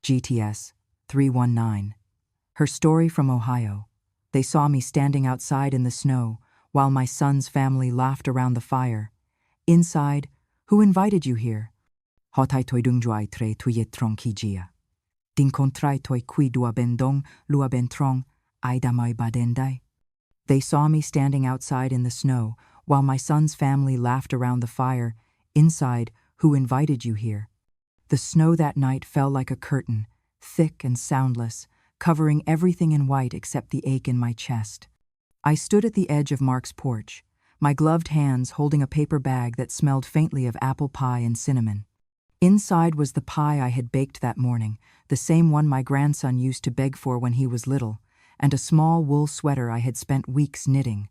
GTS 319. Her story from Ohio. They saw me standing outside in the snow while my son's family laughed around the fire. Inside, who invited you here? Hotai toi dungjuai tre tuyet trong kijia. Dinkontrai toi qui dua bendong lua bentrong aida mai badendai. They saw me standing outside in the snow while my son's family laughed around the fire. Inside, who invited you here? The snow that night fell like a curtain, thick and soundless, covering everything in white except the ache in my chest. I stood at the edge of Mark's porch, my gloved hands holding a paper bag that smelled faintly of apple pie and cinnamon. Inside was the pie I had baked that morning, the same one my grandson used to beg for when he was little, and a small wool sweater I had spent weeks knitting.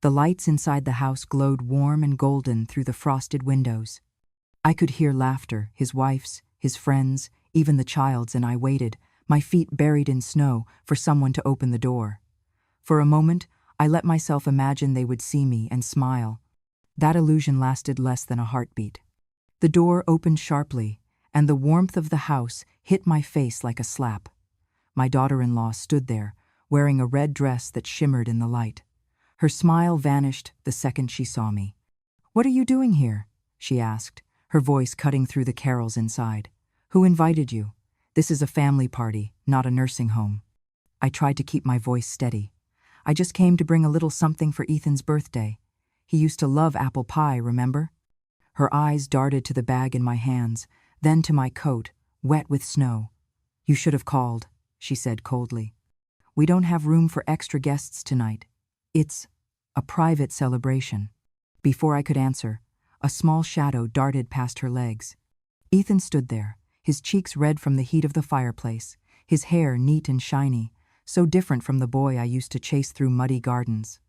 The lights inside the house glowed warm and golden through the frosted windows. I could hear laughter, his wife's, his friends', even the child's, and I waited, my feet buried in snow, for someone to open the door. For a moment, I let myself imagine they would see me and smile. That illusion lasted less than a heartbeat. The door opened sharply, and the warmth of the house hit my face like a slap. My daughter-in-law stood there, wearing a red dress that shimmered in the light. Her smile vanished the second she saw me. "What are you doing here?" she asked, her voice cutting through the carols inside. "Who invited you? This is a family party, not a nursing home." I tried to keep my voice steady. "I just came to bring a little something for Ethan's birthday. He used to love apple pie, remember?" Her eyes darted to the bag in my hands, then to my coat, wet with snow. "You should have called," she said coldly. "We don't have room for extra guests tonight. It's a private celebration." Before I could answer, a small shadow darted past her legs. Ethan stood there, his cheeks red from the heat of the fireplace, his hair neat and shiny, so different from the boy I used to chase through muddy gardens.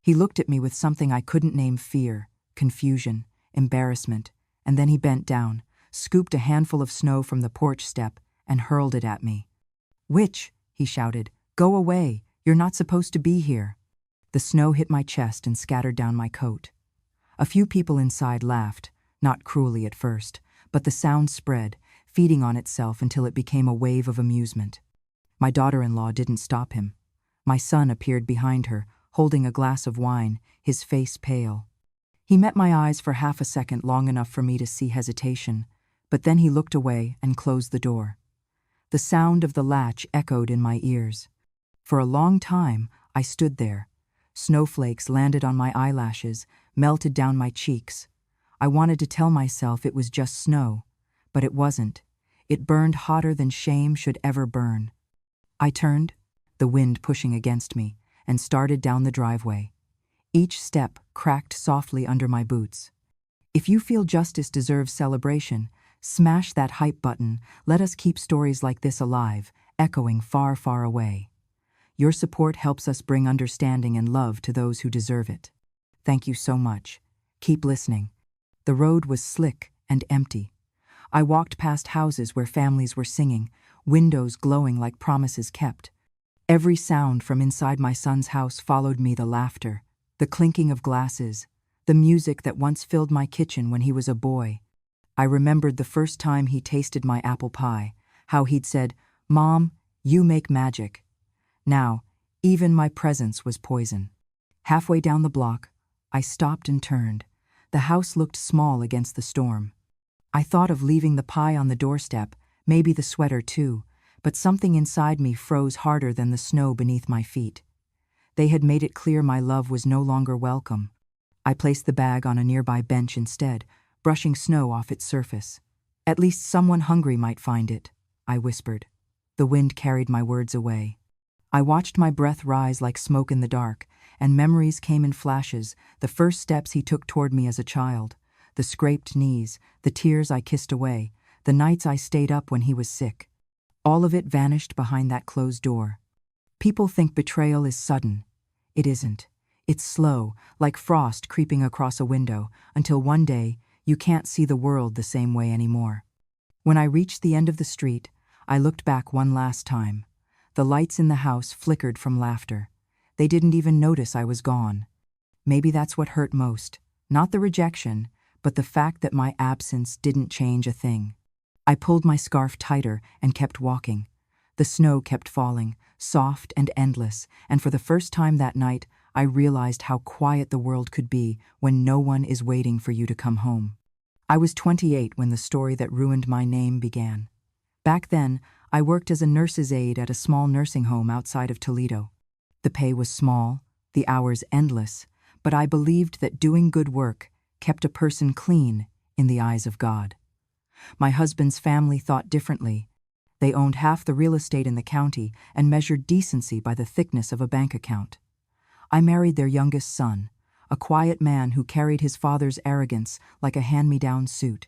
He looked at me with something I couldn't name: fear, confusion, embarrassment, and then he bent down, scooped a handful of snow from the porch step, and hurled it at me. "Witch," he shouted, "go away, you're not supposed to be here." The snow hit my chest and scattered down my coat. A few people inside laughed, not cruelly at first, but the sound spread, feeding on itself until it became a wave of amusement. My daughter-in-law didn't stop him. My son appeared behind her, holding a glass of wine, his face pale. He met my eyes for half a second, long enough for me to see hesitation, but then he looked away and closed the door. The sound of the latch echoed in my ears. For a long time, I stood there. Snowflakes landed on my eyelashes, melted down my cheeks. I wanted to tell myself it was just snow, but it wasn't. It burned hotter than shame should ever burn. I turned, the wind pushing against me, and started down the driveway. Each step cracked softly under my boots. If you feel justice deserves celebration, smash that hype button. Let us keep stories like this alive, echoing far, far away. Your support helps us bring understanding and love to those who deserve it. Thank you so much. Keep listening. The road was slick and empty. I walked past houses where families were singing, windows glowing like promises kept. Every sound from inside my son's house followed me: the laughter, the clinking of glasses, the music that once filled my kitchen when he was a boy. I remembered the first time he tasted my apple pie, how he'd said, "Mom, you make magic." Now, even my presence was poison. Halfway down the block, I stopped and turned. The house looked small against the storm. I thought of leaving the pie on the doorstep, maybe the sweater too, but something inside me froze harder than the snow beneath my feet. They had made it clear my love was no longer welcome. I placed the bag on a nearby bench instead, brushing snow off its surface. "At least someone hungry might find it," I whispered. The wind carried my words away. I watched my breath rise like smoke in the dark, and memories came in flashes: the first steps he took toward me as a child, the scraped knees, the tears I kissed away, the nights I stayed up when he was sick. All of it vanished behind that closed door. People think betrayal is sudden. It isn't. It's slow, like frost creeping across a window, until one day you can't see the world the same way anymore. When I reached the end of the street, I looked back one last time. The lights in the house flickered from laughter. They didn't even notice I was gone. Maybe that's what hurt most, not the rejection, but the fact that my absence didn't change a thing. I pulled my scarf tighter and kept walking. The snow kept falling, soft and endless, and for the first time that night, I realized how quiet the world could be when no one is waiting for you to come home. I was 28 when the story that ruined my name began. Back then, I worked as a nurse's aide at a small nursing home outside of Toledo. The pay was small, the hours endless, but I believed that doing good work kept a person clean in the eyes of God. My husband's family thought differently. They owned half the real estate in the county and measured decency by the thickness of a bank account. I married their youngest son, a quiet man who carried his father's arrogance like a hand-me-down suit.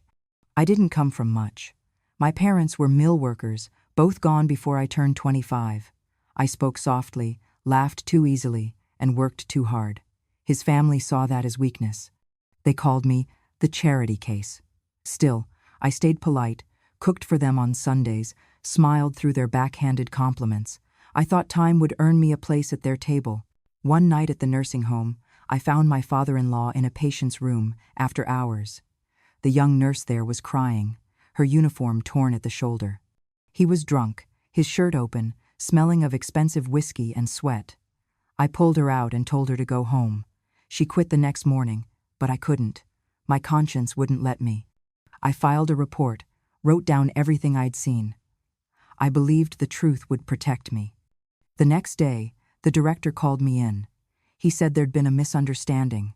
I didn't come from much. My parents were mill workers, both gone before I turned 25. I spoke softly, laughed too easily, and worked too hard. His family saw that as weakness. They called me the charity case. Still, I stayed polite, cooked for them on Sundays, smiled through their backhanded compliments. I thought time would earn me a place at their table. One night at the nursing home, I found my father-in-law in a patient's room after hours. The young nurse there was crying, her uniform torn at the shoulder. He was drunk, his shirt open, smelling of expensive whiskey and sweat. I pulled her out and told her to go home. She quit the next morning, but I couldn't. My conscience wouldn't let me. I filed a report, wrote down everything I'd seen. I believed the truth would protect me. The next day, the director called me in. He said there'd been a misunderstanding.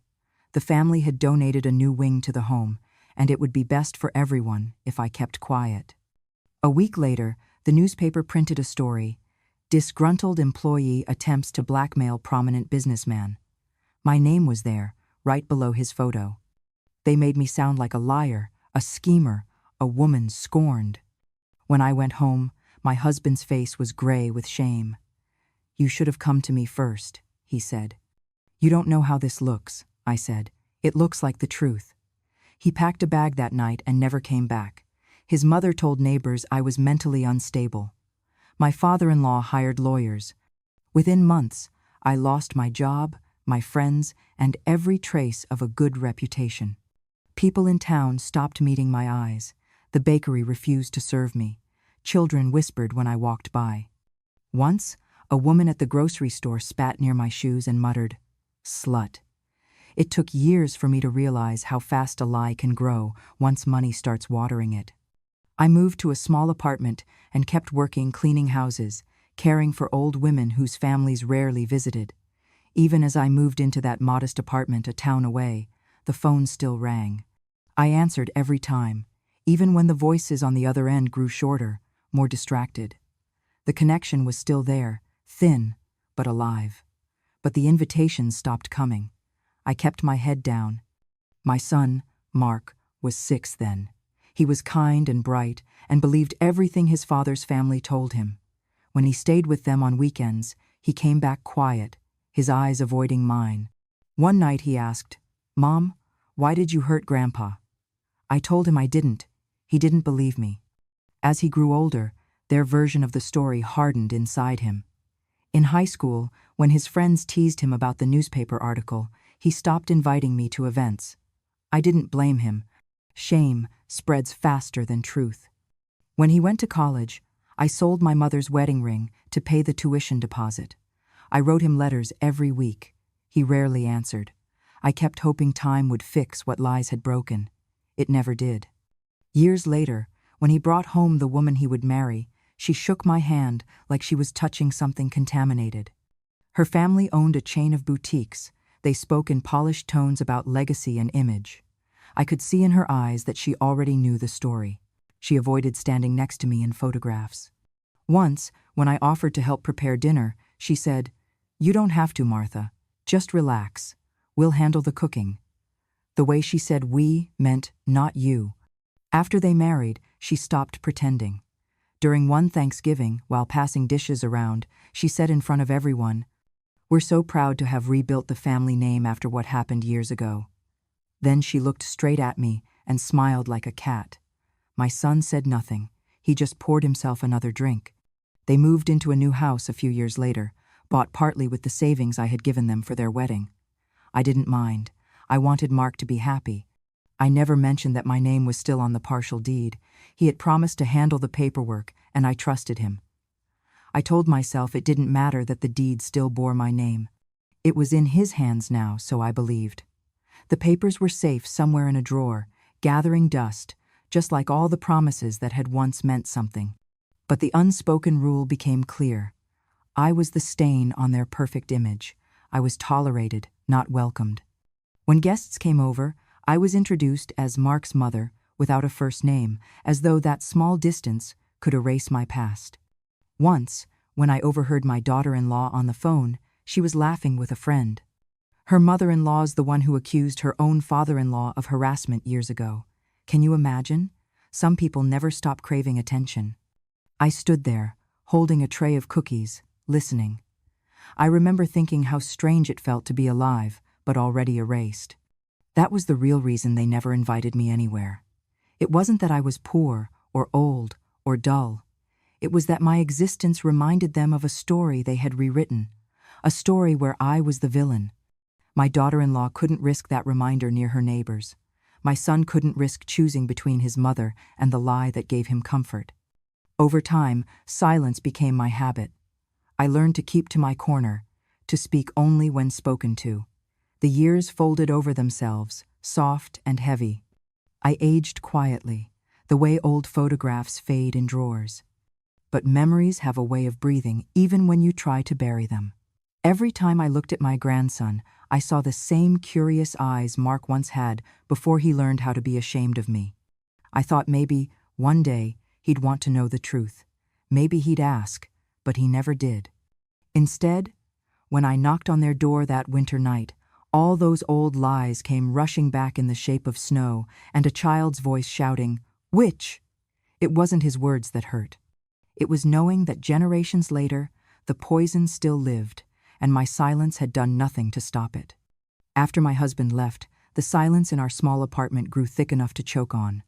The family had donated a new wing to the home, and it would be best for everyone if I kept quiet. A week later, the newspaper printed a story: "Disgruntled employee attempts to blackmail prominent businessman." My name was there, right below his photo. They made me sound like a liar, a schemer, a woman scorned. When I went home, my husband's face was gray with shame. "You should have come to me first," he said. "You don't know how this looks," I said. "It looks like the truth." He packed a bag that night and never came back. His mother told neighbors I was mentally unstable. My father-in-law hired lawyers. Within months, I lost my job, my friends, and every trace of a good reputation. People in town stopped meeting my eyes. The bakery refused to serve me. Children whispered when I walked by. Once, a woman at the grocery store spat near my shoes and muttered, "Slut." It took years for me to realize how fast a lie can grow once money starts watering it. I moved to a small apartment and kept working cleaning houses, caring for old women whose families rarely visited. Even as I moved into that modest apartment a town away, the phone still rang. I answered every time, even when the voices on the other end grew shorter, more distracted. The connection was still there, thin, but alive. But the invitations stopped coming. I kept my head down. My son, Mark, was 6 then. He was kind and bright and believed everything his father's family told him. When he stayed with them on weekends, he came back quiet, his eyes avoiding mine. One night he asked, "Mom, why did you hurt Grandpa?" I told him I didn't. He didn't believe me. As he grew older, their version of the story hardened inside him. In high school, when his friends teased him about the newspaper article, he stopped inviting me to events. I didn't blame him. Shame spreads faster than truth. When he went to college, I sold my mother's wedding ring to pay the tuition deposit. I wrote him letters every week. He rarely answered. I kept hoping time would fix what lies had broken. It never did. Years later, when he brought home the woman he would marry, she shook my hand like she was touching something contaminated. Her family owned a chain of boutiques. They spoke in polished tones about legacy and image. I could see in her eyes that she already knew the story. She avoided standing next to me in photographs. Once, when I offered to help prepare dinner, she said, "You don't have to, Martha. Just relax. We'll handle the cooking." The way she said "we" meant not you. After they married, she stopped pretending. During one Thanksgiving, while passing dishes around, she said in front of everyone, "We're so proud to have rebuilt the family name after what happened years ago." Then she looked straight at me and smiled like a cat. My son said nothing. He just poured himself another drink. They moved into a new house a few years later, bought partly with the savings I had given them for their wedding. I didn't mind. I wanted Mark to be happy. I never mentioned that my name was still on the partial deed. He had promised to handle the paperwork, and I trusted him. I told myself it didn't matter that the deed still bore my name. It was in his hands now, so I believed. The papers were safe somewhere in a drawer, gathering dust, just like all the promises that had once meant something. But the unspoken rule became clear. I was the stain on their perfect image. I was tolerated, not welcomed. When guests came over, I was introduced as Mark's mother, without a first name, as though that small distance could erase my past. Once, when I overheard my daughter-in-law on the phone, she was laughing with a friend. Her mother-in-law's the one who accused her own father-in-law of harassment years ago. Can you imagine? Some people never stop craving attention. I stood there, holding a tray of cookies, listening. I remember thinking how strange it felt to be alive, but already erased. That was the real reason they never invited me anywhere. It wasn't that I was poor, or old, or dull. It was that my existence reminded them of a story they had rewritten, a story where I was the villain. My daughter-in-law couldn't risk that reminder near her neighbors. My son couldn't risk choosing between his mother and the lie that gave him comfort. Over time, silence became my habit. I learned to keep to my corner, to speak only when spoken to. The years folded over themselves, soft and heavy. I aged quietly, the way old photographs fade in drawers. But memories have a way of breathing even when you try to bury them. Every time I looked at my grandson, I saw the same curious eyes Mark once had before he learned how to be ashamed of me. I thought maybe, one day, he'd want to know the truth. Maybe he'd ask, but he never did. Instead, when I knocked on their door that winter night, all those old lies came rushing back in the shape of snow and a child's voice shouting, "Witch!" It wasn't his words that hurt. It was knowing that generations later, the poison still lived, and my silence had done nothing to stop it. After my husband left, the silence in our small apartment grew thick enough to choke on.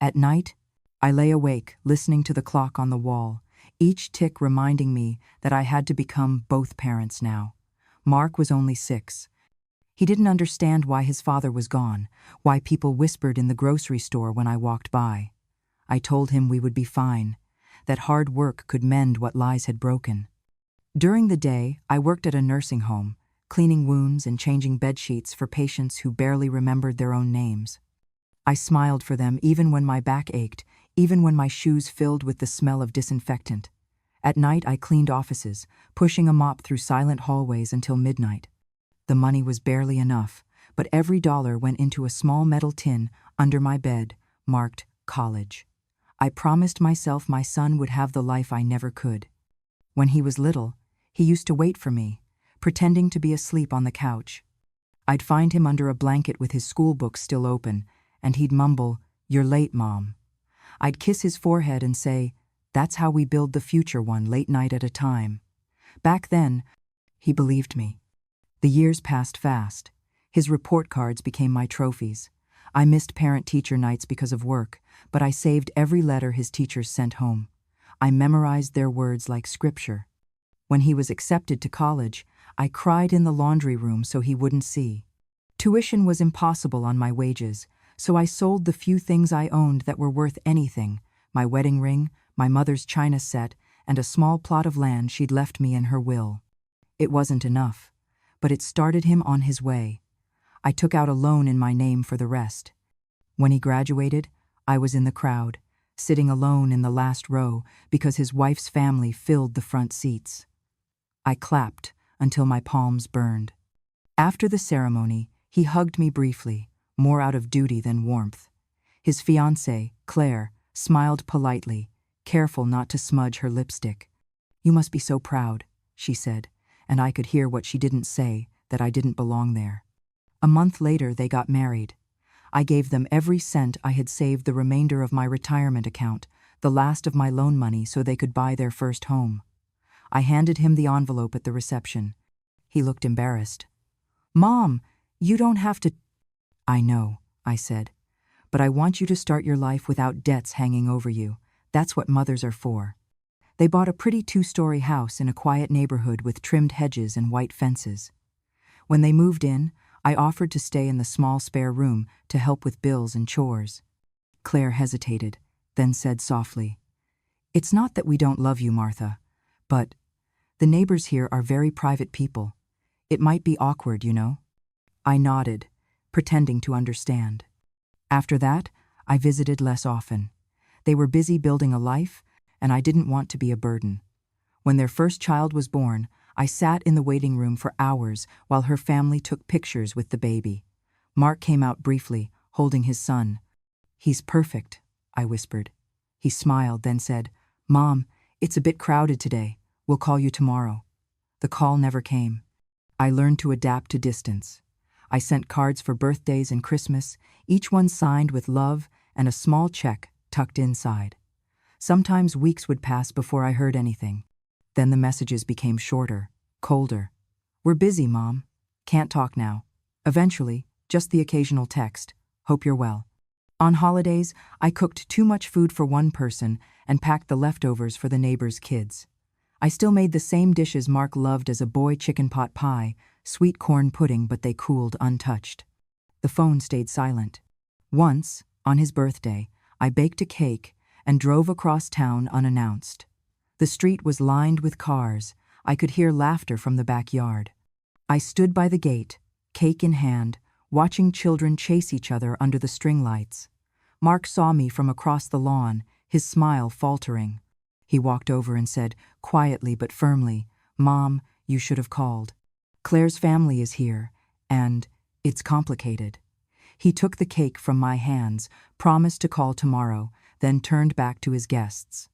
At night, I lay awake, listening to the clock on the wall, each tick reminding me that I had to become both parents now. Mark was only 6. He didn't understand why his father was gone, why people whispered in the grocery store when I walked by. I told him we would be fine, that hard work could mend what lies had broken. During the day, I worked at a nursing home, cleaning wounds and changing bedsheets for patients who barely remembered their own names. I smiled for them even when my back ached, even when my shoes filled with the smell of disinfectant. At night, I cleaned offices, pushing a mop through silent hallways until midnight. The money was barely enough, but every dollar went into a small metal tin under my bed, marked college. I promised myself my son would have the life I never could. When he was little, he used to wait for me, pretending to be asleep on the couch. I'd find him under a blanket with his school books still open, and he'd mumble, "You're late, Mom." I'd kiss his forehead and say, "That's how we build the future, one late night at a time." Back then, he believed me. The years passed fast. His report cards became my trophies. I missed parent-teacher nights because of work, but I saved every letter his teachers sent home. I memorized their words like scripture. When he was accepted to college, I cried in the laundry room so he wouldn't see. Tuition was impossible on my wages, so I sold the few things I owned that were worth anything, my wedding ring, my mother's china set, and a small plot of land she'd left me in her will. It wasn't enough, but it started him on his way. I took out a loan in my name for the rest. When he graduated, I was in the crowd, sitting alone in the last row because his wife's family filled the front seats. I clapped until my palms burned. After the ceremony, he hugged me briefly, more out of duty than warmth. His fiancée, Claire, smiled politely, careful not to smudge her lipstick. "You must be so proud," she said, and I could hear what she didn't say, that I didn't belong there. A month later, they got married. I gave them every cent I had saved the remainder of my retirement account, the last of my loan money so they could buy their first home. I handed him the envelope at the reception. He looked embarrassed. "Mom, you don't have to—" "I know," I said, "but I want you to start your life without debts hanging over you. That's what mothers are for." They bought a pretty 2-story house in a quiet neighborhood with trimmed hedges and white fences. When they moved in, I offered to stay in the small spare room to help with bills and chores. Claire hesitated, then said softly, "It's not that we don't love you, Martha, but the neighbors here are very private people. It might be awkward, you know." I nodded, pretending to understand. After that, I visited less often. They were busy building a life, and I didn't want to be a burden. When their first child was born, I sat in the waiting room for hours while her family took pictures with the baby. Mark came out briefly, holding his son. "He's perfect," I whispered. He smiled, then said, "Mom, it's a bit crowded today. We'll call you tomorrow." The call never came. I learned to adapt to distance. I sent cards for birthdays and Christmas, each one signed with love and a small check tucked inside. Sometimes weeks would pass before I heard anything. Then the messages became shorter, colder. "We're busy, Mom. Can't talk now." Eventually, just the occasional text, "Hope you're well." On holidays, I cooked too much food for one person and packed the leftovers for the neighbors' kids. I still made the same dishes Mark loved as a boy: chicken pot pie, sweet corn pudding, but they cooled untouched. The phone stayed silent. Once, on his birthday, I baked a cake and drove across town unannounced. The street was lined with cars. I could hear laughter from the backyard. I stood by the gate, cake in hand, watching children chase each other under the string lights. Mark saw me from across the lawn, his smile faltering. He walked over and said, quietly but firmly, "Mom, you should have called. Claire's family is here, and it's complicated." He took the cake from my hands, promised to call tomorrow, then turned back to his guests.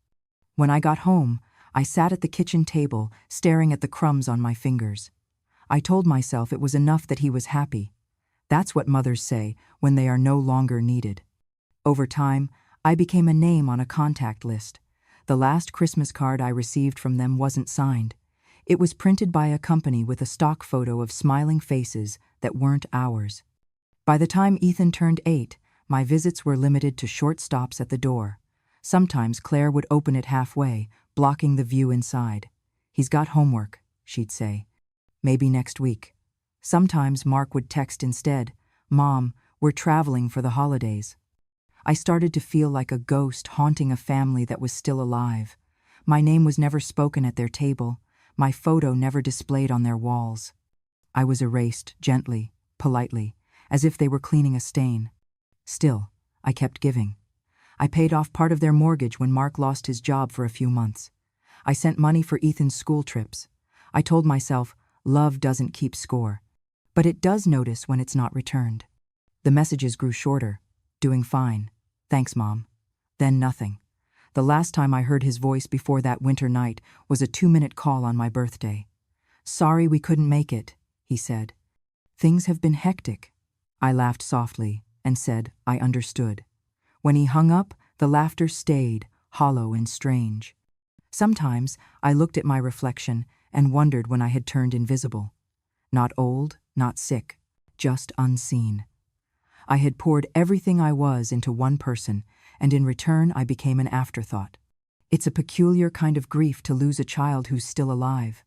When I got home, I sat at the kitchen table, staring at the crumbs on my fingers. I told myself it was enough that he was happy. That's what mothers say when they are no longer needed. Over time, I became a name on a contact list. The last Christmas card I received from them wasn't signed. It was printed by a company with a stock photo of smiling faces that weren't ours. By the time Ethan turned 8, my visits were limited to short stops at the door. Sometimes Claire would open it halfway, blocking the view inside. "He's got homework," she'd say. "Maybe next week." Sometimes Mark would text instead, "Mom, we're traveling for the holidays." I started to feel like a ghost haunting a family that was still alive. My name was never spoken at their table, my photo never displayed on their walls. I was erased, gently, politely, as if they were cleaning a stain. Still, I kept giving. I paid off part of their mortgage when Mark lost his job for a few months. I sent money for Ethan's school trips. I told myself, love doesn't keep score. But it does notice when it's not returned. The messages grew shorter. "Doing fine. Thanks, Mom." Then nothing. The last time I heard his voice before that winter night was a 2-minute call on my birthday. "Sorry we couldn't make it," he said. "Things have been hectic." I laughed softly and said I understood. When he hung up, the laughter stayed, hollow and strange. Sometimes I looked at my reflection and wondered when I had turned invisible. Not old, not sick, just unseen. I had poured everything I was into one person, and in return I became an afterthought. It's a peculiar kind of grief to lose a child who's still alive.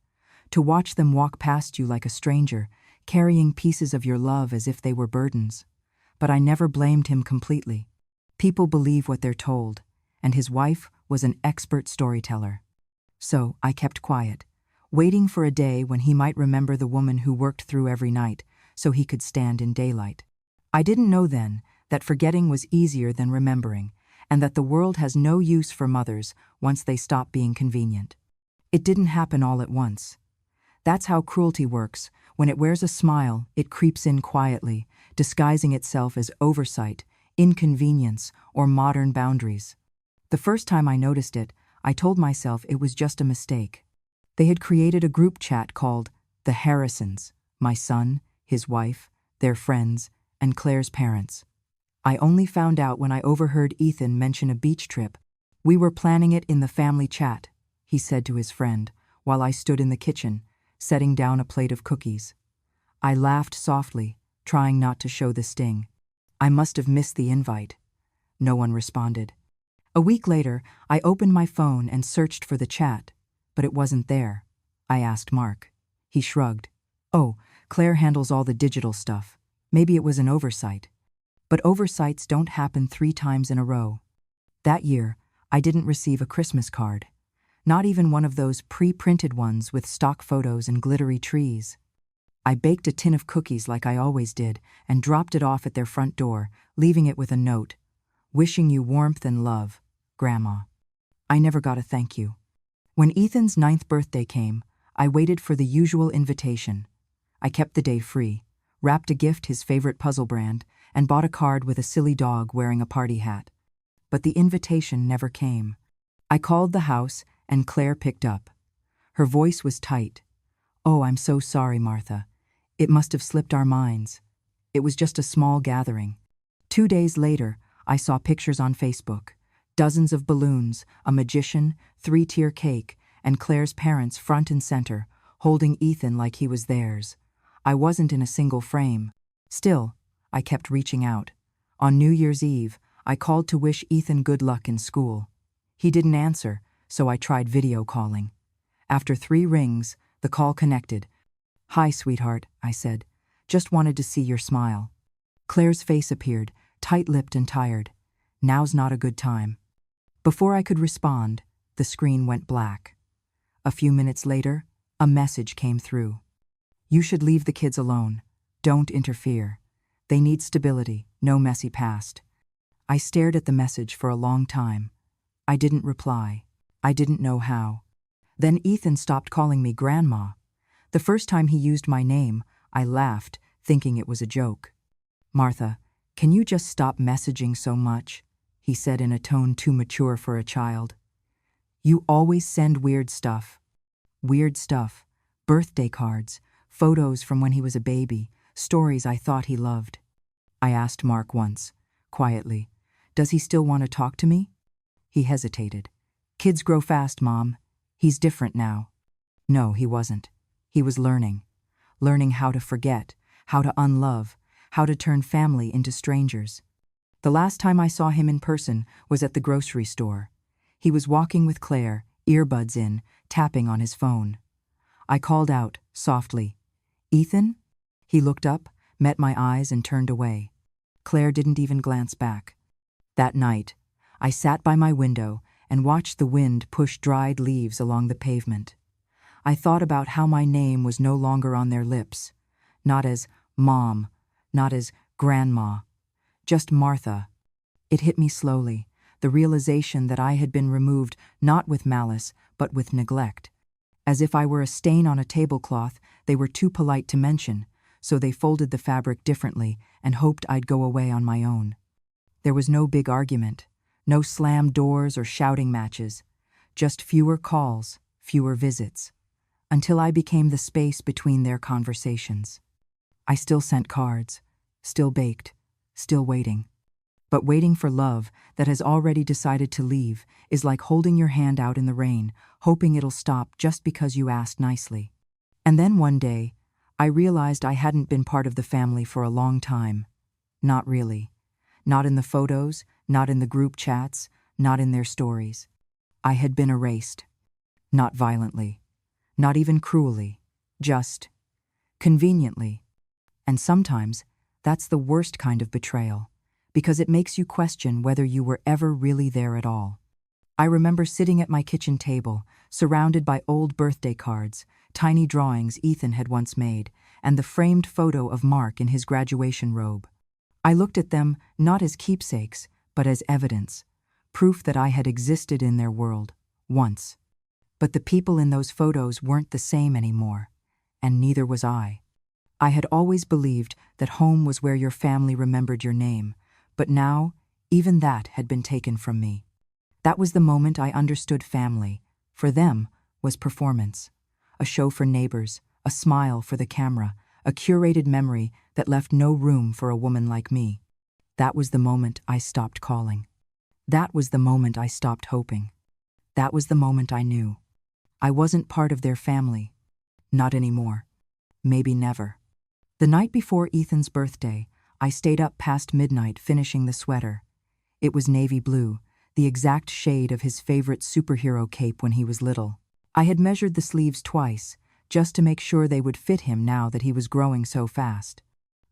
To watch them walk past you like a stranger, carrying pieces of your love as if they were burdens. But I never blamed him completely. People believe what they're told, and his wife was an expert storyteller. So I kept quiet, waiting for a day when he might remember the woman who worked through every night so he could stand in daylight. I didn't know then that forgetting was easier than remembering, and that the world has no use for mothers once they stop being convenient. It didn't happen all at once. That's how cruelty works. When it wears a smile, it creeps in quietly, disguising itself as oversight, inconvenience, or modern boundaries. The first time I noticed it, I told myself it was just a mistake. They had created a group chat called The Harrisons, my son, his wife, their friends, and Claire's parents. I only found out when I overheard Ethan mention a beach trip. "We were planning it in the family chat," he said to his friend, while I stood in the kitchen, setting down a plate of cookies. I laughed softly, trying not to show the sting. I must have missed the invite. No one responded. A week later, I opened my phone and searched for the chat, but it wasn't there. I asked Mark. He shrugged. "Oh, Claire handles all the digital stuff. Maybe it was an oversight. But oversights don't happen 3 times in a row. That year, I didn't receive a Christmas card. Not even one of those pre-printed ones with stock photos and glittery trees. I baked a tin of cookies like I always did and dropped it off at their front door, leaving it with a note. Wishing you warmth and love, Grandma. I never got a thank you. When Ethan's 9th birthday came, I waited for the usual invitation. I kept the day free, wrapped a gift his favorite puzzle brand, and bought a card with a silly dog wearing a party hat. But the invitation never came. I called the house, and Claire picked up. Her voice was tight. "Oh, I'm so sorry, Martha. It must have slipped our minds. It was just a small gathering." 2 days later, I saw pictures on Facebook. Dozens of balloons, a magician, 3-tier cake, and Claire's parents front and center, holding Ethan like he was theirs. I wasn't in a single frame. Still, I kept reaching out. On New Year's Eve, I called to wish Ethan good luck in school. He didn't answer, so I tried video calling. After 3 rings, the call connected. "Hi, sweetheart," I said. "Just wanted to see your smile." Claire's face appeared, tight-lipped and tired. "Now's not a good time." Before I could respond, the screen went black. A few minutes later, a message came through. "You should leave the kids alone. Don't interfere. They need stability, no messy past." I stared at the message for a long time. I didn't reply. I didn't know how. Then Ethan stopped calling me Grandma. The first time he used my name, I laughed, thinking it was a joke. "Martha, can you just stop messaging so much?" he said in a tone too mature for a child. "You always send weird stuff." Weird stuff. Birthday cards, photos from when he was a baby, stories I thought he loved. I asked Mark once, quietly, "Does he still want to talk to me?" He hesitated. "Kids grow fast, Mom. He's different now." No, he wasn't. He was learning. Learning how to forget, how to unlove, how to turn family into strangers. The last time I saw him in person was at the grocery store. He was walking with Claire, earbuds in, tapping on his phone. I called out, softly, "Ethan?" He looked up, met my eyes, and turned away. Claire didn't even glance back. That night, I sat by my window and watched the wind push dried leaves along the pavement. I thought about how my name was no longer on their lips, not as Mom, not as Grandma, just Martha. It hit me slowly, the realization that I had been removed not with malice, but with neglect. As if I were a stain on a tablecloth they were too polite to mention, so they folded the fabric differently and hoped I'd go away on my own. There was no big argument, no slammed doors or shouting matches, just fewer calls, fewer visits, until I became the space between their conversations. I still sent cards, still baked, still waiting. But waiting for love that has already decided to leave is like holding your hand out in the rain, hoping it'll stop just because you asked nicely. And then one day, I realized I hadn't been part of the family for a long time. Not really. Not in the photos, not in the group chats, not in their stories. I had been erased. Not violently. Not even cruelly. Just conveniently. And sometimes, that's the worst kind of betrayal, because it makes you question whether you were ever really there at all. I remember sitting at my kitchen table, surrounded by old birthday cards, tiny drawings Ethan had once made, and the framed photo of Mark in his graduation robe. I looked at them not as keepsakes, but as evidence, proof that I had existed in their world, once. But the people in those photos weren't the same anymore, and neither was I. I had always believed that home was where your family remembered your name, but now, even that had been taken from me. That was the moment I understood family, for them, was performance. A show for neighbors, a smile for the camera, a curated memory that left no room for a woman like me. That was the moment I stopped calling. That was the moment I stopped hoping. That was the moment I knew. I wasn't part of their family. Not anymore. Maybe never. The night before Ethan's birthday, I stayed up past midnight finishing the sweater. It was navy blue, the exact shade of his favorite superhero cape when he was little. I had measured the sleeves twice, just to make sure they would fit him now that he was growing so fast.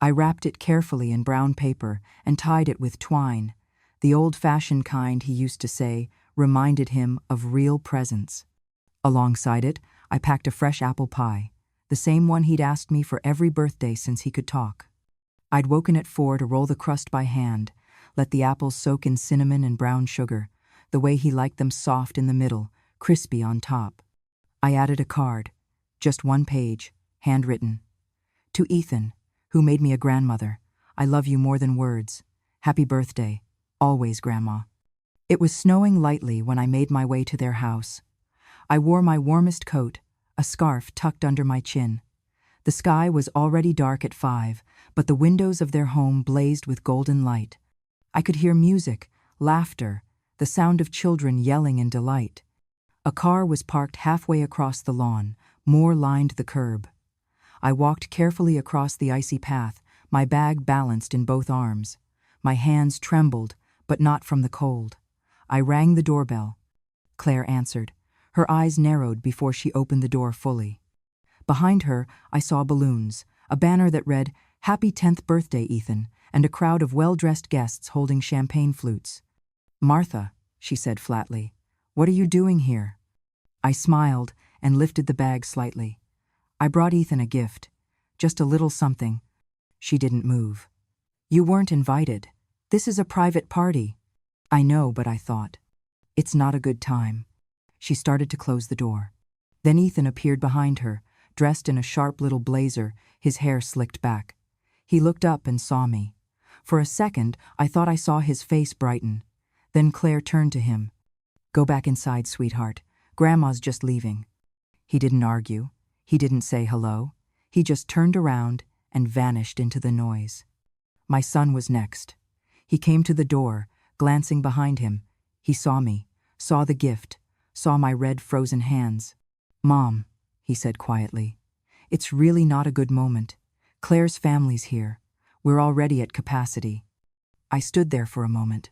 I wrapped it carefully in brown paper and tied it with twine. The old-fashioned kind, he used to say, reminded him of real presents. Alongside it, I packed a fresh apple pie, the same one he'd asked me for every birthday since he could talk. I'd woken at 4 to roll the crust by hand, let the apples soak in cinnamon and brown sugar, the way he liked them, soft in the middle, crispy on top. I added a card, just 1 page, handwritten. To Ethan, who made me a grandmother, I love you more than words. Happy birthday, always, Grandma. It was snowing lightly when I made my way to their house. I wore my warmest coat, a scarf tucked under my chin. The sky was already dark at 5, but the windows of their home blazed with golden light. I could hear music, laughter, the sound of children yelling in delight. A car was parked halfway across the lawn, more lined the curb. I walked carefully across the icy path, my bag balanced in both arms. My hands trembled, but not from the cold. I rang the doorbell. Claire answered. Her eyes narrowed before she opened the door fully. Behind her, I saw balloons, a banner that read, "Happy 10th birthday, Ethan," and a crowd of well-dressed guests holding champagne flutes. "Martha," she said flatly, "what are you doing here?" I smiled and lifted the bag slightly. "I brought Ethan a gift, just a little something." She didn't move. "You weren't invited. This is a private party." "I know, but I thought. It's not a good time." She started to close the door. Then Ethan appeared behind her, dressed in a sharp little blazer, his hair slicked back. He looked up and saw me. For a second, I thought I saw his face brighten. Then Claire turned to him. "Go back inside, sweetheart. Grandma's just leaving." He didn't argue. He didn't say hello. He just turned around and vanished into the noise. My son was next. He came to the door, glancing behind him. He saw me, saw the gift, saw my red frozen hands. "Mom," he said quietly, "it's really not a good moment. Claire's family's here. We're already at capacity." I stood there for a moment.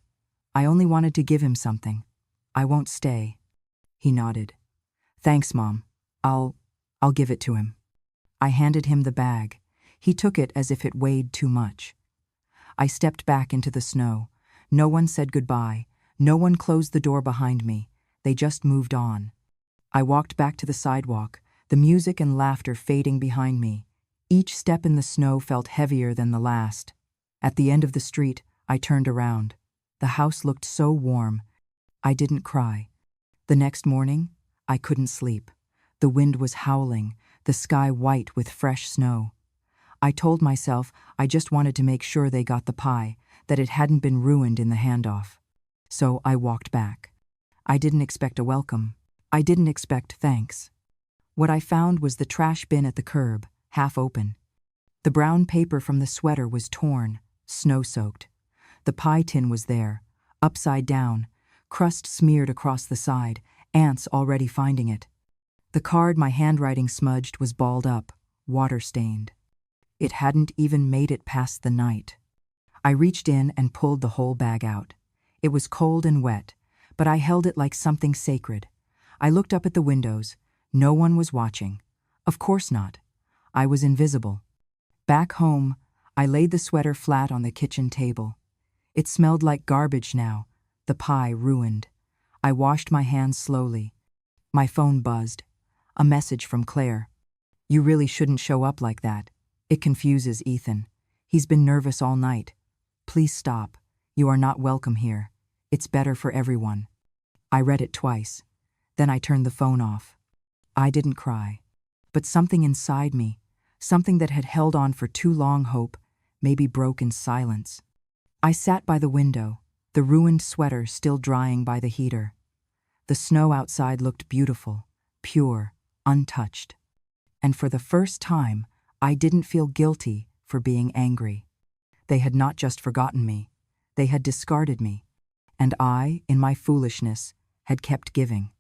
I only wanted to give him something. "I won't stay." He nodded. "Thanks, Mom. I'll give it to him." I handed him the bag. He took it as if it weighed too much. I stepped back into the snow. No one said goodbye. No one closed the door behind me. They just moved on. I walked back to the sidewalk, the music and laughter fading behind me. Each step in the snow felt heavier than the last. At the end of the street, I turned around. The house looked so warm. I didn't cry. The next morning, I couldn't sleep. The wind was howling, the sky white with fresh snow. I told myself I just wanted to make sure they got the pie, that it hadn't been ruined in the handoff. So I walked back. I didn't expect a welcome. I didn't expect thanks. What I found was the trash bin at the curb, half open. The brown paper from the sweater was torn, snow-soaked. The pie tin was there, upside down, crust smeared across the side, ants already finding it. The card my handwriting smudged was balled up, water-stained. It hadn't even made it past the night. I reached in and pulled the whole bag out. It was cold and wet, but I held it like something sacred. I looked up at the windows. No one was watching. Of course not. I was invisible. Back home, I laid the sweater flat on the kitchen table. It smelled like garbage now, the pie ruined. I washed my hands slowly. My phone buzzed. A message from Claire. "You really shouldn't show up like that. It confuses Ethan. He's been nervous all night. Please stop. You are not welcome here. It's better for everyone." I read it twice. Then I turned the phone off. I didn't cry. But something inside me, something that had held on for too long hope, maybe broke in silence. I sat by the window, the ruined sweater still drying by the heater. The snow outside looked beautiful, pure, untouched. And for the first time, I didn't feel guilty for being angry. They had not just forgotten me. They had discarded me. And I, in my foolishness, had kept giving.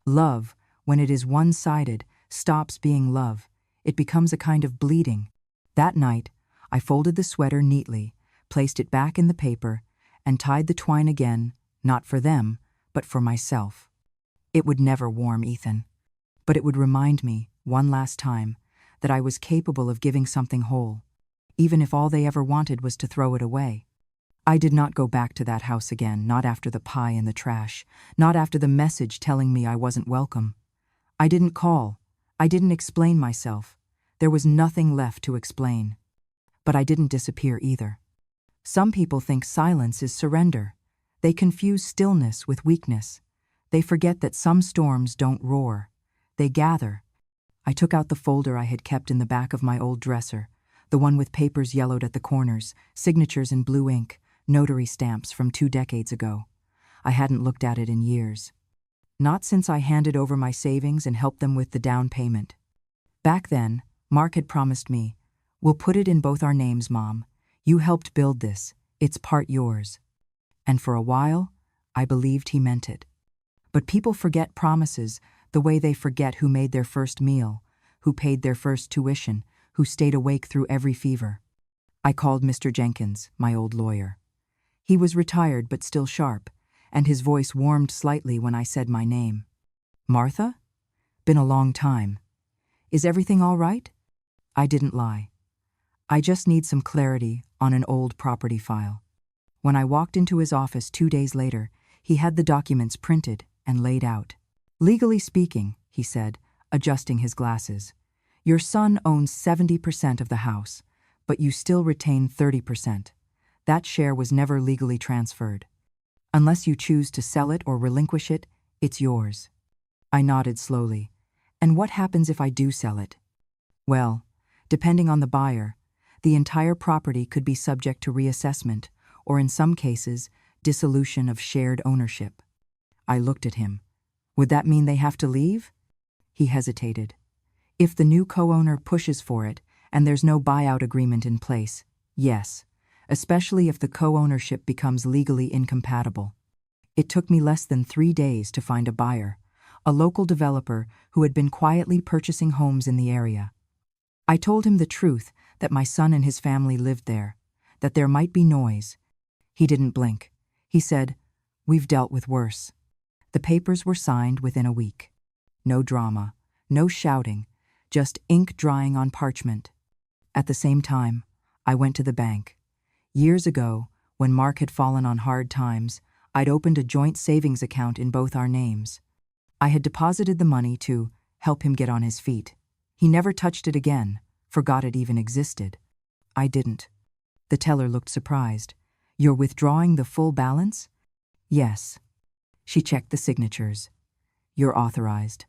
Love, when it is one-sided, stops being love. It becomes a kind of bleeding. That night, I folded the sweater neatly, placed it back in the paper, and tied the twine again, not for them, but for myself. It would never warm Ethan. But it would remind me one last time, that I was capable of giving something whole, even if all they ever wanted was to throw it away. I did not go back to that house again, not after the pie in the trash, not after the message telling me I wasn't welcome. I didn't call. I didn't explain myself. There was nothing left to explain. But I didn't disappear either. Some people think silence is surrender. They confuse stillness with weakness. They forget that some storms don't roar. They gather. I took out the folder I had kept in the back of my old dresser, the one with papers yellowed at the corners, signatures in blue ink, notary stamps from 2 decades ago. I hadn't looked at it in years. Not since I handed over my savings and helped them with the down payment. Back then, Mark had promised me, "We'll put it in both our names, Mom. You helped build this. It's part yours." And for a while, I believed he meant it. But people forget promises the way they forget who made their first meal, who paid their first tuition, who stayed awake through every fever. I called Mr. Jenkins, my old lawyer. He was retired but still sharp, and his voice warmed slightly when I said my name. "Martha? Been a long time. Is everything all right?" I didn't lie. "I just need some clarity on an old property file." When I walked into his office 2 days later, he had the documents printed and laid out. "Legally speaking," he said, adjusting his glasses, "your son owns 70% of the house, but you still retain 30%. That share was never legally transferred. Unless you choose to sell it or relinquish it, it's yours." I nodded slowly. "And what happens if I do sell it?" "Well, depending on the buyer, the entire property could be subject to reassessment, or in some cases, dissolution of shared ownership." I looked at him. "Would that mean they have to leave?" He hesitated. "If the new co-owner pushes for it and there's no buyout agreement in place, yes, especially if the co-ownership becomes legally incompatible." It took me less than 3 days to find a buyer, a local developer who had been quietly purchasing homes in the area. I told him the truth, that my son and his family lived there, that there might be noise. He didn't blink. He said, "We've dealt with worse." The papers were signed within a week. No drama, no shouting, just ink drying on parchment. At the same time, I went to the bank. Years ago, when Mark had fallen on hard times, I'd opened a joint savings account in both our names. I had deposited the money to help him get on his feet. He never touched it again, forgot it even existed. I didn't. The teller looked surprised. "You're withdrawing the full balance?" "Yes." She checked the signatures. "You're authorized."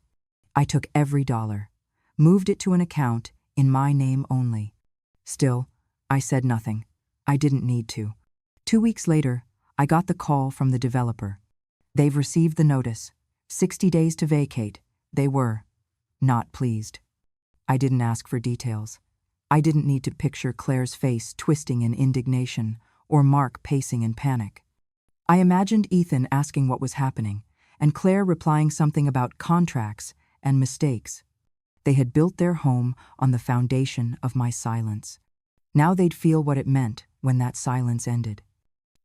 I took every dollar, moved it to an account in my name only. Still, I said nothing. I didn't need to. 2 weeks later, I got the call from the developer. "They've received the notice. 60 days to vacate." They were not pleased. I didn't ask for details. I didn't need to picture Claire's face twisting in indignation or Mark pacing in panic. I imagined Ethan asking what was happening, and Claire replying something about contracts and mistakes. They had built their home on the foundation of my silence. Now they'd feel what it meant when that silence ended.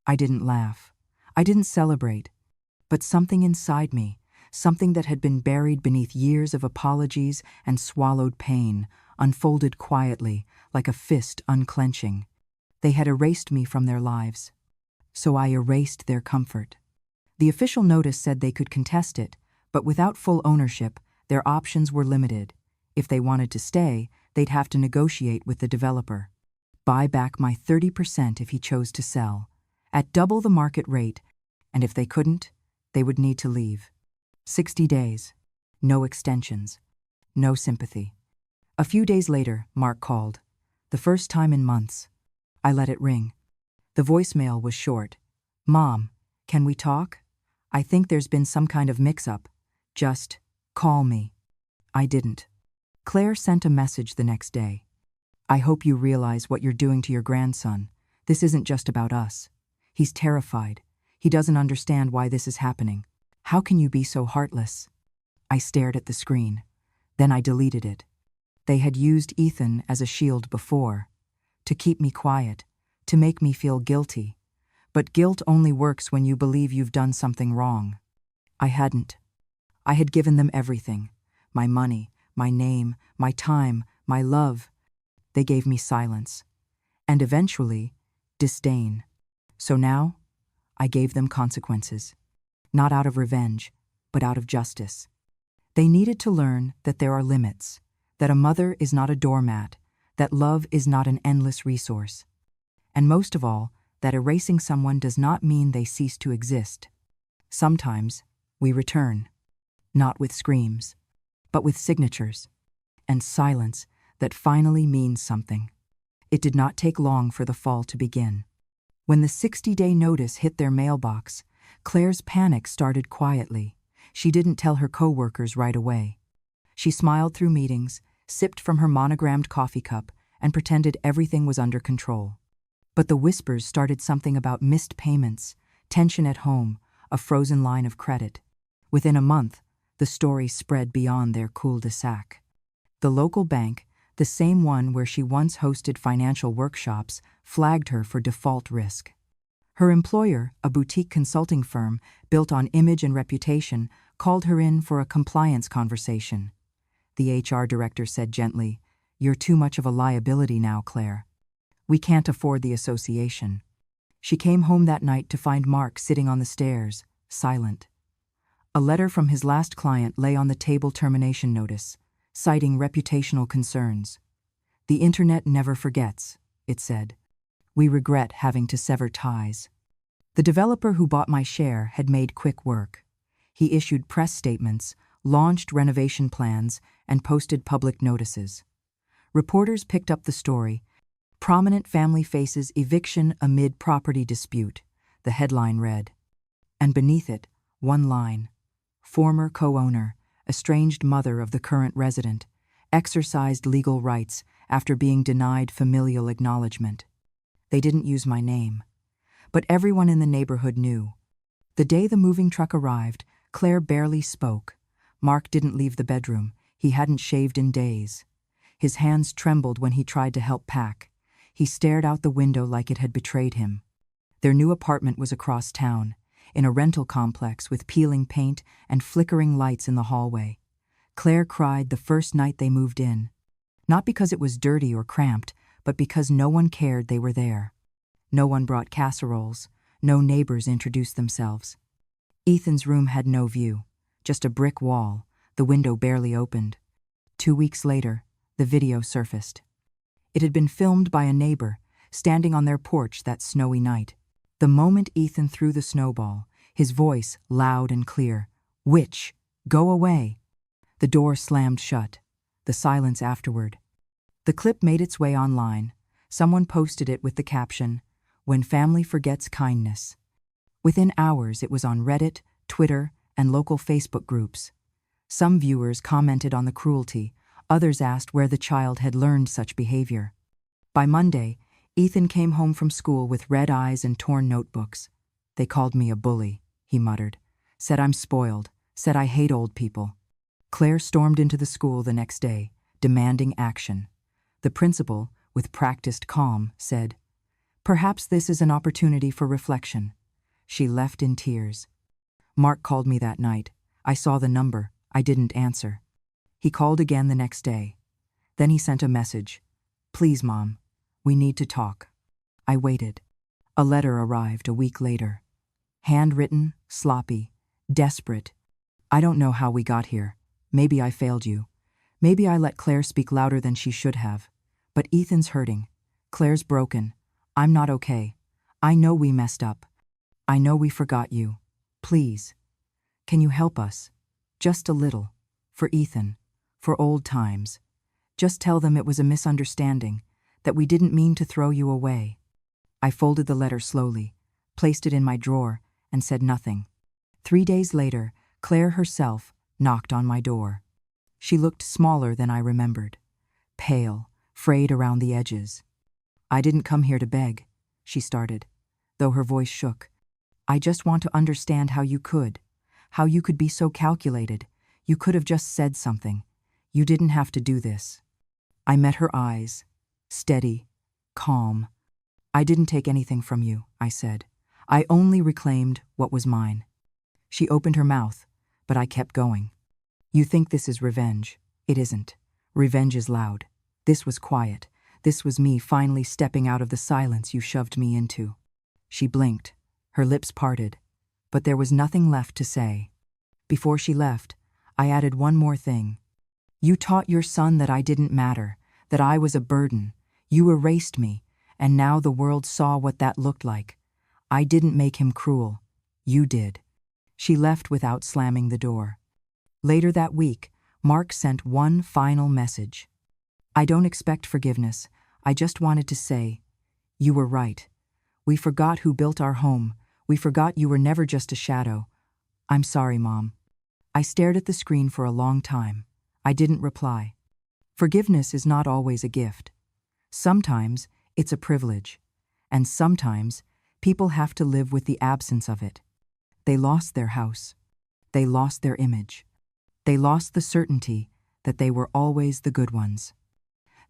I didn't laugh. I didn't celebrate. But something inside me, something that had been buried beneath years of apologies and swallowed pain, unfolded quietly, like a fist unclenching. They had erased me from their lives. So I erased their comfort. The official notice said they could contest it, but without full ownership, their options were limited. If they wanted to stay, they'd have to negotiate with the developer. Buy back my 30% if he chose to sell, at double the market rate, and if they couldn't, they would need to leave. 60 days. No extensions. No sympathy. A few days later, Mark called. The first time in months. I let it ring. The voicemail was short. "Mom, can we talk? I think there's been some kind of mix-up. Just call me." I didn't. Claire sent a message the next day. "I hope you realize what you're doing to your grandson. This isn't just about us. He's terrified. He doesn't understand why this is happening. How can you be so heartless?" I stared at the screen. Then I deleted it. They had used Ethan as a shield before, to keep me quiet, to make me feel guilty. But guilt only works when you believe you've done something wrong. I hadn't. I had given them everything. My money, my name, my time, my love. They gave me silence. And eventually, disdain. So now, I gave them consequences. Not out of revenge, but out of justice. They needed to learn that there are limits, that a mother is not a doormat, that love is not an endless resource. And most of all, that erasing someone does not mean they cease to exist. Sometimes, we return. Not with screams, but with signatures. And silence that finally means something. It did not take long for the fall to begin. When the 60-day notice hit their mailbox, Claire's panic started quietly. She didn't tell her co-workers right away. She smiled through meetings, sipped from her monogrammed coffee cup, and pretended everything was under control. But the whispers started something about missed payments, tension at home, a frozen line of credit. Within a month, the story spread beyond their cul-de-sac. The local bank, the same one where she once hosted financial workshops, flagged her for default risk. Her employer, a boutique consulting firm built on image and reputation, called her in for a compliance conversation. The HR director said gently, "You're too much of a liability now, Claire. We can't afford the association." She came home that night to find Mark sitting on the stairs, silent. A letter from his last client lay on the table, termination notice, citing reputational concerns. "The internet never forgets," it said. "We regret having to sever ties." The developer who bought my share had made quick work. He issued press statements, launched renovation plans, and posted public notices. Reporters picked up the story. "Prominent family faces eviction amid property dispute," the headline read. And beneath it, one line: "Former co-owner, estranged mother of the current resident, exercised legal rights after being denied familial acknowledgement." They didn't use my name. But everyone in the neighborhood knew. The day the moving truck arrived, Claire barely spoke. Mark didn't leave the bedroom. He hadn't shaved in days. His hands trembled when he tried to help pack. He stared out the window like it had betrayed him. Their new apartment was across town, in a rental complex with peeling paint and flickering lights in the hallway. Claire cried the first night they moved in. Not because it was dirty or cramped, but because no one cared they were there. No one brought casseroles. No neighbors introduced themselves. Ethan's room had no view, just a brick wall, the window barely opened. 2 weeks later, the video surfaced. It had been filmed by a neighbor, standing on their porch that snowy night. The moment Ethan threw the snowball, his voice loud and clear, "Witch, go away!" The door slammed shut. The silence afterward. The clip made its way online. Someone posted it with the caption, "When family forgets kindness." Within hours, it was on Reddit, Twitter, and local Facebook groups. Some viewers commented on the cruelty. Others asked where the child had learned such behavior. By Monday, Ethan came home from school with red eyes and torn notebooks. "They called me a bully," he muttered. "Said I'm spoiled. Said I hate old people." Claire stormed into the school the next day, demanding action. The principal, with practiced calm, said, "Perhaps this is an opportunity for reflection." She left in tears. Mark called me that night. I saw the number. I didn't answer. He called again the next day. Then he sent a message. "Please, Mom, we need to talk." I waited. A letter arrived a week later. Handwritten, sloppy, desperate. "I don't know how we got here. Maybe I failed you. Maybe I let Claire speak louder than she should have. But Ethan's hurting. Claire's broken. I'm not okay. I know we messed up. I know we forgot you. Please. Can you help us? Just a little. For Ethan. For old times. Just tell them it was a misunderstanding, that we didn't mean to throw you away." I folded the letter slowly, placed it in my drawer, and said nothing. 3 days later, Claire herself knocked on my door. She looked smaller than I remembered. Pale, frayed around the edges. "I didn't come here to beg," she started, though her voice shook. "I just want to understand how you could be so calculated. You could have just said something. You didn't have to do this." I met her eyes, steady, calm. "I didn't take anything from you," I said. "I only reclaimed what was mine." She opened her mouth, but I kept going. "You think this is revenge. It isn't. Revenge is loud. This was quiet. This was me finally stepping out of the silence you shoved me into. She blinked, her lips parted, but there was nothing left to say. Before she left, I added one more thing. You taught your son that I didn't matter, that I was a burden. You erased me, and now the world saw what that looked like. I didn't make him cruel. You did. She left without slamming the door. Later that week, Mark sent one final message. I don't expect forgiveness. I just wanted to say, you were right. We forgot who built our home. We forgot you were never just a shadow. I'm sorry, Mom. I stared at the screen for a long time. I didn't reply. Forgiveness is not always a gift. Sometimes it's a privilege. And sometimes people have to live with the absence of it. They lost their house. They lost their image. They lost the certainty that they were always the good ones.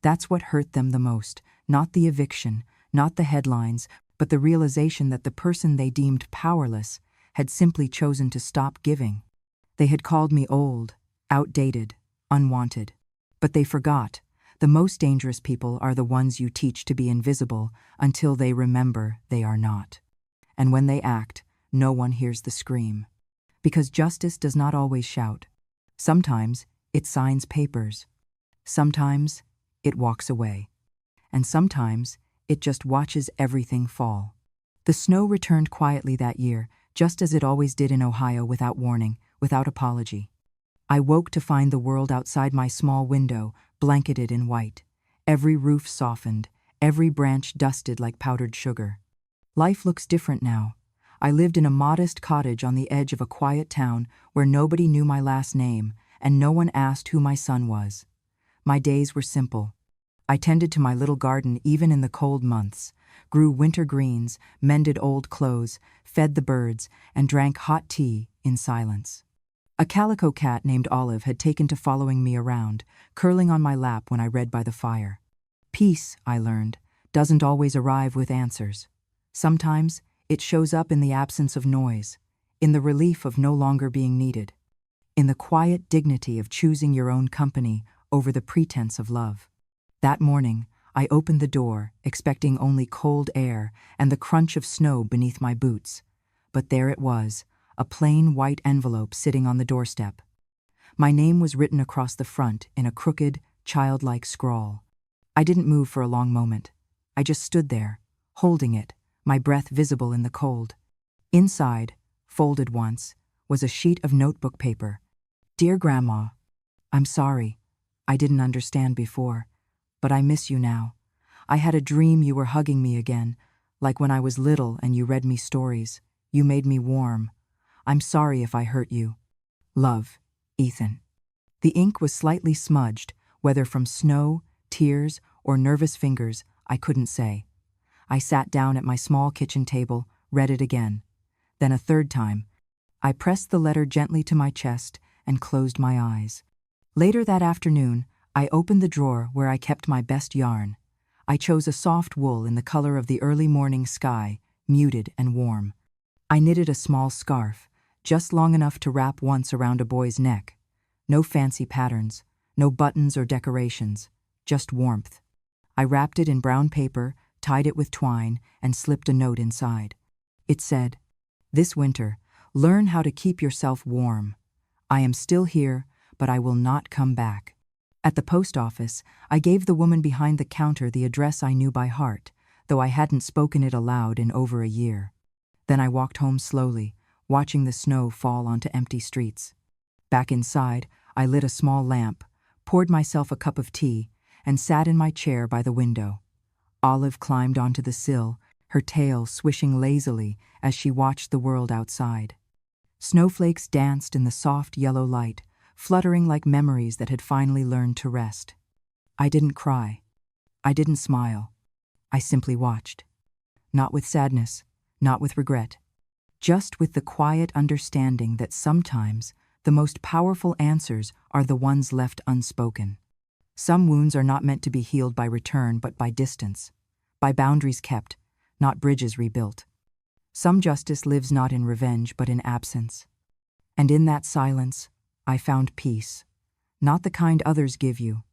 That's what hurt them the most, not the eviction, not the headlines, but the realization that the person they deemed powerless had simply chosen to stop giving. They had called me old, outdated, unwanted. But they forgot, the most dangerous people are the ones you teach to be invisible until they remember they are not. And when they act, no one hears the scream. Because justice does not always shout. Sometimes it signs papers. Sometimes it walks away. And sometimes it just watches everything fall. The snow returned quietly that year, just as it always did in Ohio, without warning, without apology. I woke to find the world outside my small window, blanketed in white. Every roof softened, every branch dusted like powdered sugar. Life looks different now. I lived in a modest cottage on the edge of a quiet town where nobody knew my last name and no one asked who my son was. My days were simple. I tended to my little garden even in the cold months, grew winter greens, mended old clothes, fed the birds, and drank hot tea in silence. A calico cat named Olive had taken to following me around, curling on my lap when I read by the fire. Peace, I learned, doesn't always arrive with answers. Sometimes it shows up in the absence of noise, in the relief of no longer being needed, in the quiet dignity of choosing your own company over the pretense of love. That morning, I opened the door, expecting only cold air and the crunch of snow beneath my boots. But there it was, a plain white envelope sitting on the doorstep. My name was written across the front in a crooked, childlike scrawl. I didn't move for a long moment. I just stood there, holding it, my breath visible in the cold. Inside, folded once, was a sheet of notebook paper. Dear Grandma, I'm sorry. I didn't understand before, but I miss you now. I had a dream you were hugging me again, like when I was little and you read me stories. You made me warm. I'm sorry if I hurt you. Love, Ethan. The ink was slightly smudged, whether from snow, tears, or nervous fingers, I couldn't say. I sat down at my small kitchen table, read it again. Then a third time. I pressed the letter gently to my chest and closed my eyes. Later that afternoon, I opened the drawer where I kept my best yarn. I chose a soft wool in the color of the early morning sky, muted and warm. I knitted a small scarf, just long enough to wrap once around a boy's neck. No fancy patterns, no buttons or decorations, just warmth. I wrapped it in brown paper, tied it with twine, and slipped a note inside. It said, "This winter, learn how to keep yourself warm. I am still here, but I will not come back." At the post office, I gave the woman behind the counter the address I knew by heart, though I hadn't spoken it aloud in over a year. Then I walked home slowly, watching the snow fall onto empty streets. Back inside, I lit a small lamp, poured myself a cup of tea, and sat in my chair by the window. Olive climbed onto the sill, her tail swishing lazily as she watched the world outside. Snowflakes danced in the soft yellow light, fluttering like memories that had finally learned to rest. I didn't cry. I didn't smile. I simply watched. Not with sadness, not with regret. Just with the quiet understanding that sometimes the most powerful answers are the ones left unspoken. Some wounds are not meant to be healed by return but by distance, by boundaries kept, not bridges rebuilt. Some justice lives not in revenge but in absence. And in that silence, I found peace. not the kind others give you,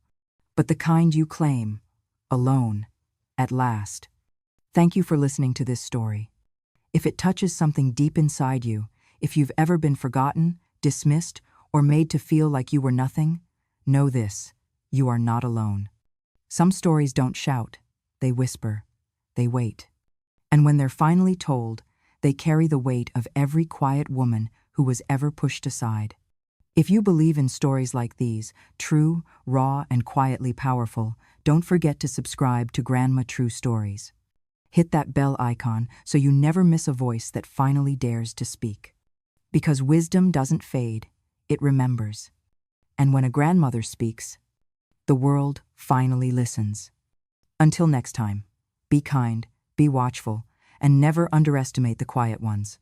but the kind you claim, alone, at last. Thank you for listening to this story. If it touches something deep inside you, if you've ever been forgotten, dismissed, or made to feel like you were nothing, know this: you are not alone. Some stories don't shout, they whisper, they wait. And when they're finally told, they carry the weight of every quiet woman who was ever pushed aside. If you believe in stories like these, true, raw, and quietly powerful, don't forget to subscribe to Grandma True Stories. Hit that bell icon so you never miss a voice that finally dares to speak. Because wisdom doesn't fade, it remembers. And when a grandmother speaks, the world finally listens. Until next time, be kind, be watchful, and never underestimate the quiet ones.